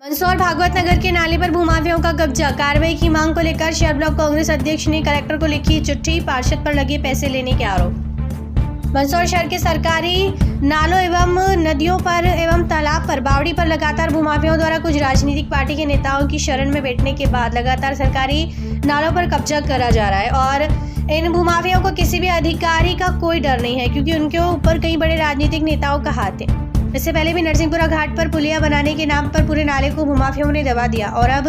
मंदसौर भागवत नगर के नाले पर भूमाफियाओं का कब्जा। कार्रवाई की मांग को लेकर शहर ब्लॉक कांग्रेस अध्यक्ष ने कलेक्टर को लिखी चिट्ठी। पार्षद पर लगे पैसे लेने के आरोप। मंदसौर शहर के सरकारी नालों एवं नदियों पर एवं तालाब पर बावड़ी पर लगातार भूमाफियाओं द्वारा कुछ राजनीतिक पार्टी के नेताओं की शरण में बैठने के बाद लगातार सरकारी नालों पर कब्जा करा जा रहा है और इन भूमाफियाओं को किसी भी अधिकारी का कोई डर नहीं है, क्योंकि उनके ऊपर कई बड़े राजनीतिक नेताओं का हाथ है। इससे पहले भी नरसिंहपुरा घाट पर पुलिया बनाने के नाम पर पूरे नाले को भूमाफियाओं ने दबा दिया और अब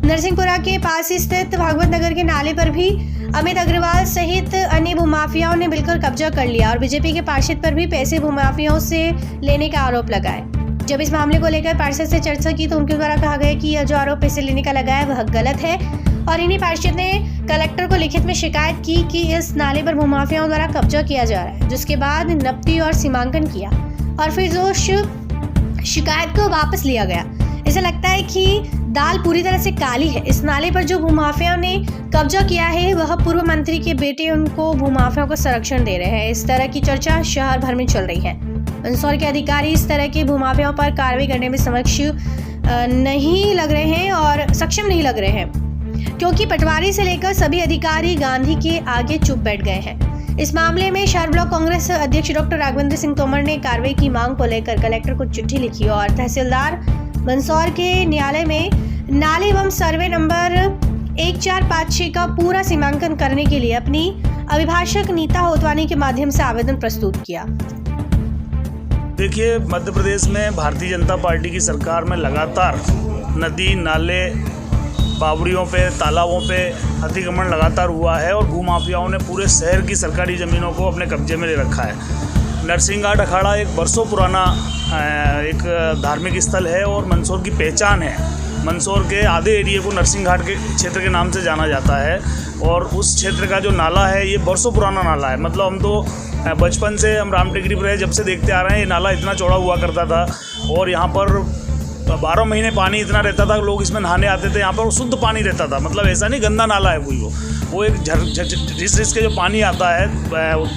नरसिंहपुरा के पास स्थित भागवत नगर के नाले पर भी अमित अग्रवाल सहित अन्य भूमाफियाओं ने मिलकर कब्जा कर लिया और बीजेपी के पार्षद पर भी पैसे भूमाफियाओं से लेने का आरोप लगाए। जब इस मामले को लेकर पार्षद से चर्चा की तो उनके द्वारा कहा गया कि यह जो आरोप पैसे लेने का लगा है वह गलत है और इन्हीं पार्षद ने कलेक्टर को लिखित में शिकायत की कि इस नाले पर भूमाफियाओं द्वारा कब्जा किया जा रहा है, जिसके बाद नपती और सीमांकन किया और फिर जो शिकायत को वापस लिया गया। ऐसा लगता है कि दाल पूरी तरह से काली है। इस नाले पर जो भूमाफियाओं ने कब्जा किया है वह पूर्व मंत्री के बेटे उनको भूमाफियाओं को संरक्षण दे रहे हैं। इस तरह की चर्चा शहर भर में चल रही है। मंदसौर के अधिकारी इस तरह के भूमाफियाओं पर कार्रवाई करने में नहीं लग रहे हैं और सक्षम नहीं लग रहे हैं, क्योंकि पटवारी से लेकर सभी अधिकारी गांधी के आगे चुप बैठ गए हैं। इस मामले में शहर ब्लॉक कांग्रेस अध्यक्ष डॉक्टर राघवेंद्र सिंह तोमर ने कार्रवाई की मांग को लेकर कलेक्टर को चिट्ठी लिखी और तहसीलदार मंदसौर के न्यायालय में नाले एवं सर्वे नंबर 1456 का पूरा सीमांकन करने के लिए अपनी अभिभाषक नीता होतवानी के माध्यम से आवेदन प्रस्तुत किया। देखिए, मध्य प्रदेश में भारतीय जनता पार्टी की सरकार में लगातार नदी नाले बावड़ियों पे तालाबों पे अतिक्रमण लगातार हुआ है और भूमाफियाओं ने पूरे शहर की सरकारी ज़मीनों को अपने कब्जे में ले रखा है। नरसिंह घाट अखाड़ा एक बरसों पुराना एक धार्मिक स्थल है और मंदसौर की पहचान है। मंदसौर के आधे एरिया को नरसिंह घाट के क्षेत्र के नाम से जाना जाता है और उस क्षेत्र का जो नाला है ये बरसों पुराना नाला है। मतलब हम तो बचपन से हम राम टेकरी पर जब से देखते आ रहे हैं, ये नाला इतना चौड़ा हुआ करता था और यहाँ पर 12 महीने पानी इतना रहता था, लोग इसमें नहाने आते थे। यहाँ पर शुद्ध पानी रहता था, मतलब ऐसा नहीं गंदा नाला है वो एक रिस के जो पानी आता है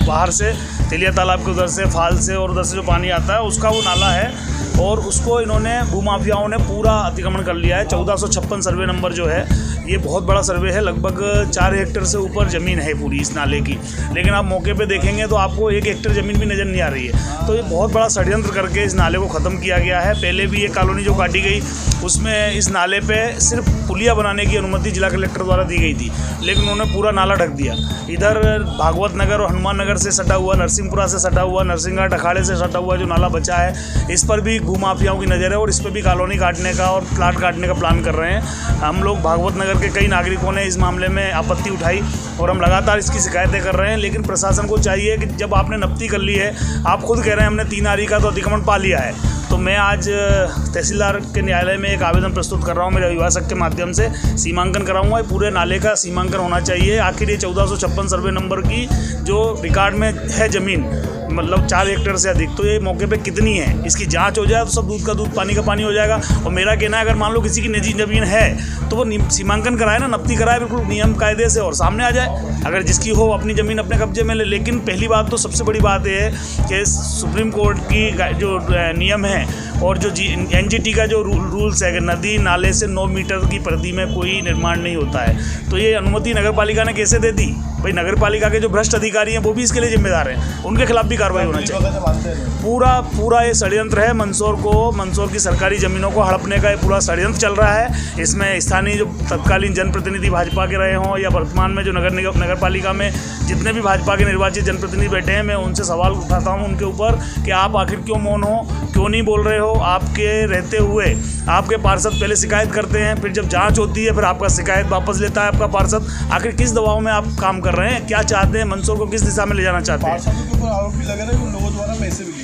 बाहर से तेलिया तालाब के उधर से फाल से और उधर से जो पानी आता है उसका वो नाला है और उसको इन्होंने भूमाफियाओं ने पूरा अतिक्रमण कर लिया है। 1456 सर्वे नंबर जो है ये बहुत बड़ा सर्वे है, लगभग 4 हेक्टेयर से ऊपर ज़मीन है पूरी इस नाले की, लेकिन आप मौके पे देखेंगे तो आपको 1 हेक्टेयर ज़मीन भी नज़र नहीं आ रही है। तो ये बहुत बड़ा षड्यंत्र करके इस नाले को ख़त्म किया गया है। पहले भी ये कॉलोनी जो काटी गई उसमें इस नाले पे सिर्फ पुलिया बनाने की अनुमति जिला कलेक्टर द्वारा दी गई थी, लेकिन उन्होंने पूरा नाला ढक दिया। इधर भागवत नगर और हनुमान नगर से सटा हुआ, नरसिंहपुरा से सटा हुआ, नरसिंह घाट अखाड़े से सटा हुआ जो नाला बचा है इस पर भी भूमाफियाओं की नज़र है और इस पर भी कॉलोनी काटने का और प्लाट काटने का प्लान कर रहे हैं। हम लोग भागवत नगर के कई नागरिकों ने इस मामले में आपत्ति उठाई और हम लगातार इसकी शिकायतें कर रहे हैं, लेकिन प्रशासन को चाहिए कि जब आपने नपती कर ली है, आप खुद कह रहे हैं हमने 3 आरी का तो अतिक्रमण पा लिया है, तो मैं आज तहसीलदार के न्यायालय में एक आवेदन प्रस्तुत कर रहा हूँ मेरे अभिभाषक के माध्यम से। सीमांकन कराऊंगा, पूरे नाले का सीमांकन होना चाहिए। आखिर ये 1456 सर्वे नंबर की जो रिकॉर्ड में है ज़मीन, मतलब 4 हेक्टेयर से अधिक, तो ये मौके पे कितनी है इसकी जांच हो जाए तो सब दूध का दूध पानी का पानी हो जाएगा। और मेरा कहना है अगर मान लो किसी की निजी ज़मीन है तो वो सीमांकन कराए ना, नपती कराए बिल्कुल नियम कायदे से और सामने आ जाए, अगर जिसकी हो अपनी ज़मीन अपने कब्जे में ले। लेकिन पहली बात तो सबसे बड़ी बात ये है कि सुप्रीम कोर्ट की जो नियम है और जो एनजीटी का जो रूल्स है कि नदी नाले से 9 मीटर की परिधि में कोई निर्माण नहीं होता है, तो ये अनुमति नगर पालिका ने कैसे दे दी? भाई नगर पालिका के जो भ्रष्ट अधिकारी हैं वो भी इसके लिए जिम्मेदार हैं, उनके खिलाफ भी कार्रवाई होना चाहिए। पूरा ये षड्यंत्र है। मंदसौर की सरकारी ज़मीनों को हड़पने का ये पूरा षड्यंत्र चल रहा है। इसमें स्थानीय जो तत्कालीन जनप्रतिनिधि भाजपा के रहे हों या वर्तमान में जो नगर पालिका में जितने भी भाजपा के निर्वाचित जनप्रतिनिधि बैठे हैं, मैं उनसे सवाल उठाता हूँ उनके ऊपर कि आप आखिर क्यों मौन हो, क्यों नहीं बोल रहे हो? आपके रहते हुए आपके पार्षद पहले शिकायत करते हैं, फिर जब जांच होती है फिर आपका शिकायत वापस लेता है आपका पार्षद। आखिर किस दबाव में आप काम कर रहे हैं? क्या चाहते हैं? मंदसौर को किस दिशा में ले जाना चाहते हैं? पार्षदों के ऊपर आरोप भी लग रहा है कि लोगों द्वारा पैसे भी लिए।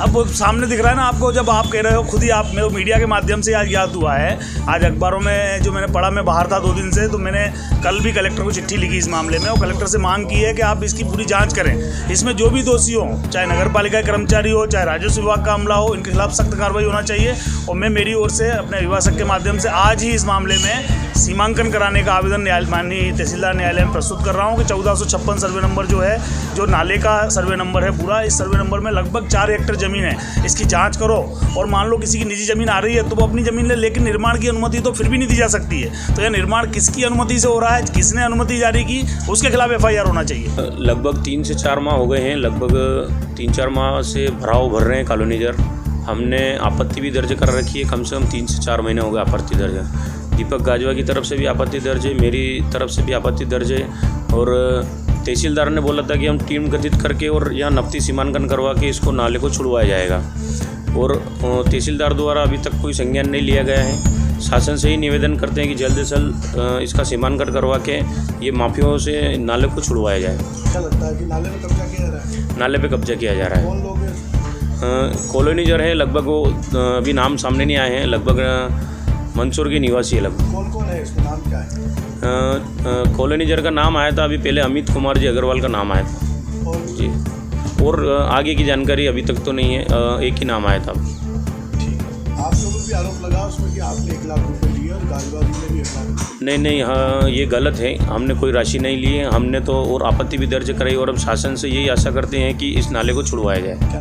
अब वो सामने दिख रहा है ना आपको, जब आप कह रहे हो खुद ही, आप मेरे मीडिया के माध्यम से आज याद हुआ है, आज अखबारों में जो मैंने पढ़ा, मैं बाहर था 2 दिन से, तो मैंने कल भी कलेक्टर को चिट्ठी लिखी इस मामले में और कलेक्टर से मांग की है कि आप इसकी पूरी जांच करें। इसमें जो भी दोषी हो, चाहे नगर पालिका के कर्मचारी हो, चाहे राजस्व विभाग का अमला हो, इनके खिलाफ सख्त कार्रवाई होना चाहिए। और मैं मेरी ओर से अपने अभिभाषक के माध्यम से आज ही इस मामले में सीमांकन कराने का आवेदन माननीय तहसीलदार न्यायालय में प्रस्तुत कर रहा हूँ कि 1456 सर्वे नंबर जो है, जो नाले का सर्वे नंबर है पूरा, इस सर्वे नंबर में लगभग 4 हेक्टेयर ज़मीन है। इसकी जांच करो और मान लो किसी की निजी ज़मीन आ रही है तो वो अपनी ज़मीन ले, लेकिन निर्माण की अनुमति तो फिर भी नहीं दी जा सकती है। तो यह निर्माण किसकी अनुमति से हो रहा है, किसने अनुमति जारी की, उसके खिलाफ FIR होना चाहिए। लगभग 3 से 4 माह हो गए हैं, लगभग 3-4 माह से भराव भर रहे हैं कॉलोनीजर। हमने आपत्ति भी दर्ज कर रखी है, कम से कम 3 से 4 महीने हो गए आपत्ति दर्ज। दीपक गाजवा की तरफ से भी आपत्ति दर्ज है, मेरी तरफ से भी आपत्ति दर्ज है। और तहसीलदार ने बोला था कि हम टीम गठित करके और यहाँ नफ्ती सीमांकन करवा के इसको नाले को छुड़वाया जाएगा। और तहसीलदार द्वारा अभी तक कोई संज्ञान नहीं लिया गया है। शासन से ही निवेदन करते हैं कि जल्द से जल्द इसका सीमांकन करवा के ये माफियाओं से नाले को छुड़वाया जाए। क्या लगता है कि नाले में कब्जा किया जा रहा है? नाले पे कब्जा किया जा रहा है। कौन लोग हैं? कॉलोनीजर है, लगभग वो अभी नाम सामने नहीं आए हैं, लगभग मंसूर के निवासी है लगभग। कौन कौन है, इसका नाम क्या है? कॉलोनीजर का नाम आया था अभी पहले, अमित कुमार जी अग्रवाल का नाम आया था और जी। और आगे की जानकारी अभी तक तो नहीं है, एक ही नाम आया था। ठीक है, आप लोगों को भी आरोप लगा उसमें कि आपने 1 लाख रुपए लिए और गाजवा जी ने भी 1 लाख। नहीं, हाँ ये गलत है, हमने कोई राशि नहीं ली है। हमने तो और आपत्ति भी दर्ज कराई और अब शासन से यही आशा करते हैं कि इस नाले को छुड़वाया जाए।